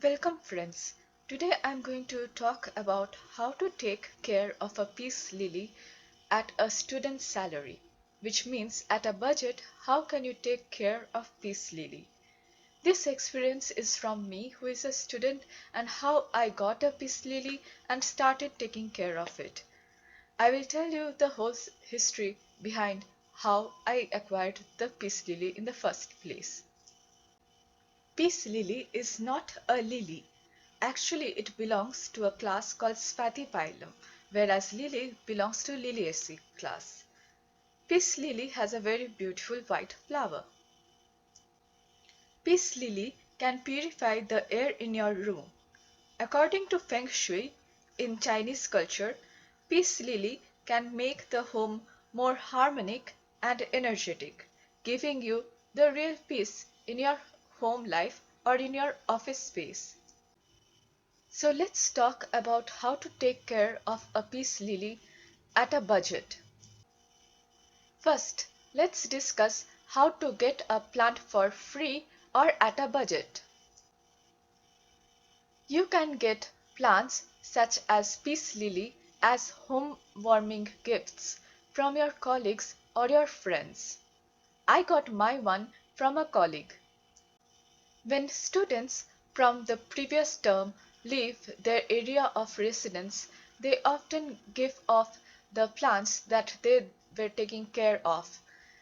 Welcome friends. Today I'm going to talk about how to take care of a peace lily at a student salary, which means at a budget, how can you take care of peace lily? This experience is from me who is a student and how I got a peace lily and started taking care of it. I will tell you the whole history behind how I acquired the peace lily in the first place. Peace lily is not a lily. Actually, it belongs to a class called Spathiphyllum, whereas lily belongs to Liliaceae class. Peace lily has a very beautiful white flower. Peace lily can purify the air in your room. According to Feng Shui, in Chinese culture, peace lily can make the home more harmonic and energetic, giving you the real peace in your home life or in your office space. So let's talk about how to take care of a peace lily at a budget. First, let's discuss how to get a plant for free or at a budget. You can get plants such as peace lily as home-warming gifts from your colleagues or your friends. I got my one from a colleague. When students from the previous term leave their area of residence, they often give off the plants that they were taking care of.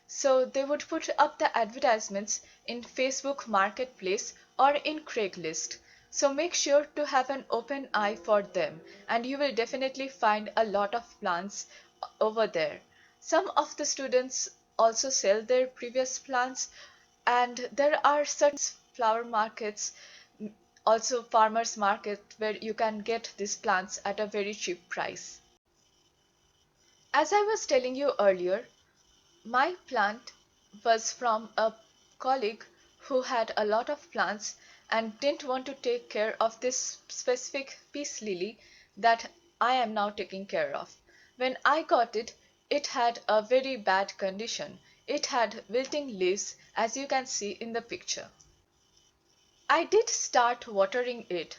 So they would put up the advertisements in Facebook Marketplace or in Craigslist. So make sure to have an open eye for them and you will definitely find a lot of plants over there. Some of the students also sell their previous plants, and there are certain flower markets, also farmers market, where you can get these plants at a very cheap price. As I was telling you earlier, my plant was from a colleague who had a lot of plants and didn't want to take care of this specific peace lily that I am now taking care of. When I got it, it had a very bad condition. It had wilting leaves, as you can see in the picture. I did start watering it.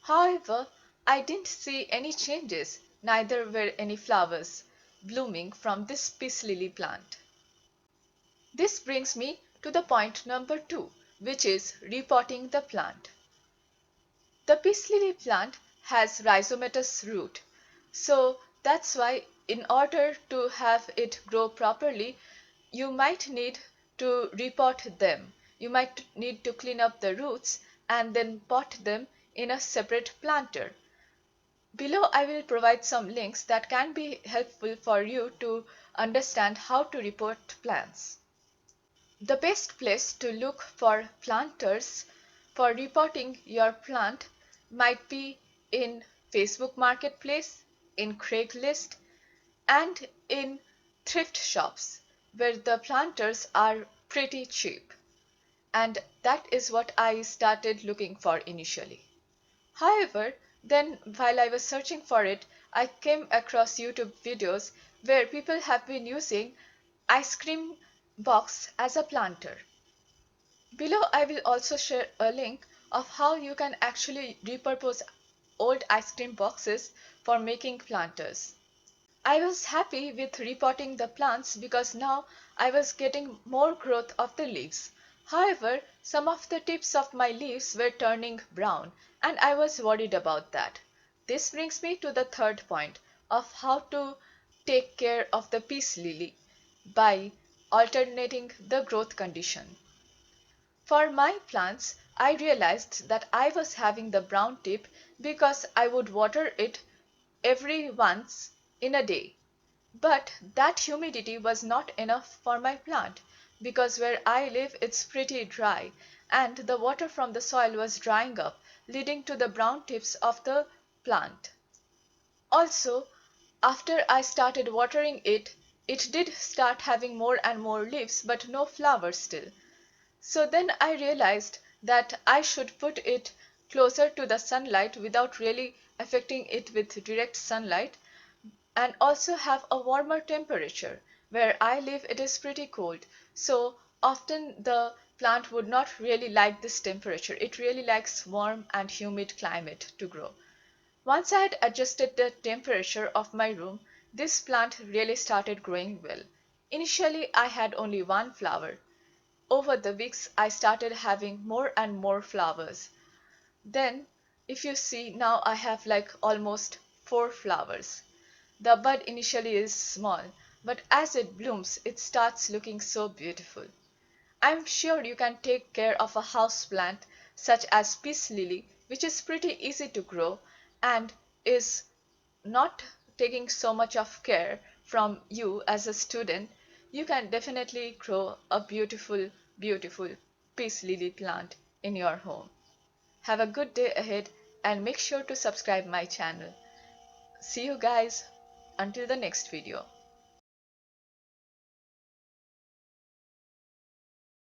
However, I didn't see any changes, neither were any flowers blooming from this peace lily plant. This brings me to the point number 2, which is repotting the plant. The peace lily plant has rhizomatous root, so that's why in order to have it grow properly, you might need to repot them. You might need to clean up the roots and then pot them in a separate planter. Below I will provide some links that can be helpful for you to understand how to repot plants. The best place to look for planters for repotting your plant might be in Facebook Marketplace, in Craigslist, and in thrift shops where the planters are pretty cheap. And that is what I started looking for initially. However, then while I was searching for it, I came across YouTube videos where people have been using ice cream box as a planter. Below I will also share a link of how you can actually repurpose old ice cream boxes for making planters. I was happy with repotting the plants because now I was getting more growth of the leaves. However, some of the tips of my leaves were turning brown and I was worried about that. This brings me to the third point of how to take care of the peace lily by alternating the growth condition. For my plants, I realized that I was having the brown tip because I would water it every once in a day. But that humidity was not enough for my plant because where I live it's pretty dry and the water from the soil was drying up, leading to the brown tips of the plant. Also, after I started watering it, it did start having more and more leaves but no flowers still. So then I realized that I should put it closer to the sunlight without really affecting it with direct sunlight, and also have a warmer temperature. Where I live it is pretty cold, so often the plant would not really like this temperature. It really likes warm and humid climate to grow. Once I had adjusted the temperature of my room, this plant really started growing well. Initially, I had only one flower. Over the weeks, I started having more and more flowers. Then, if you see, now I have like almost four flowers. The bud initially is small, but as it blooms, it starts looking so beautiful. I'm sure you can take care of a house plant such as peace lily, which is pretty easy to grow and is not taking so much of care from you as a student. You can definitely grow a beautiful, beautiful peace lily plant in your home. Have a good day ahead and make sure to subscribe my channel. See you guys until the next video.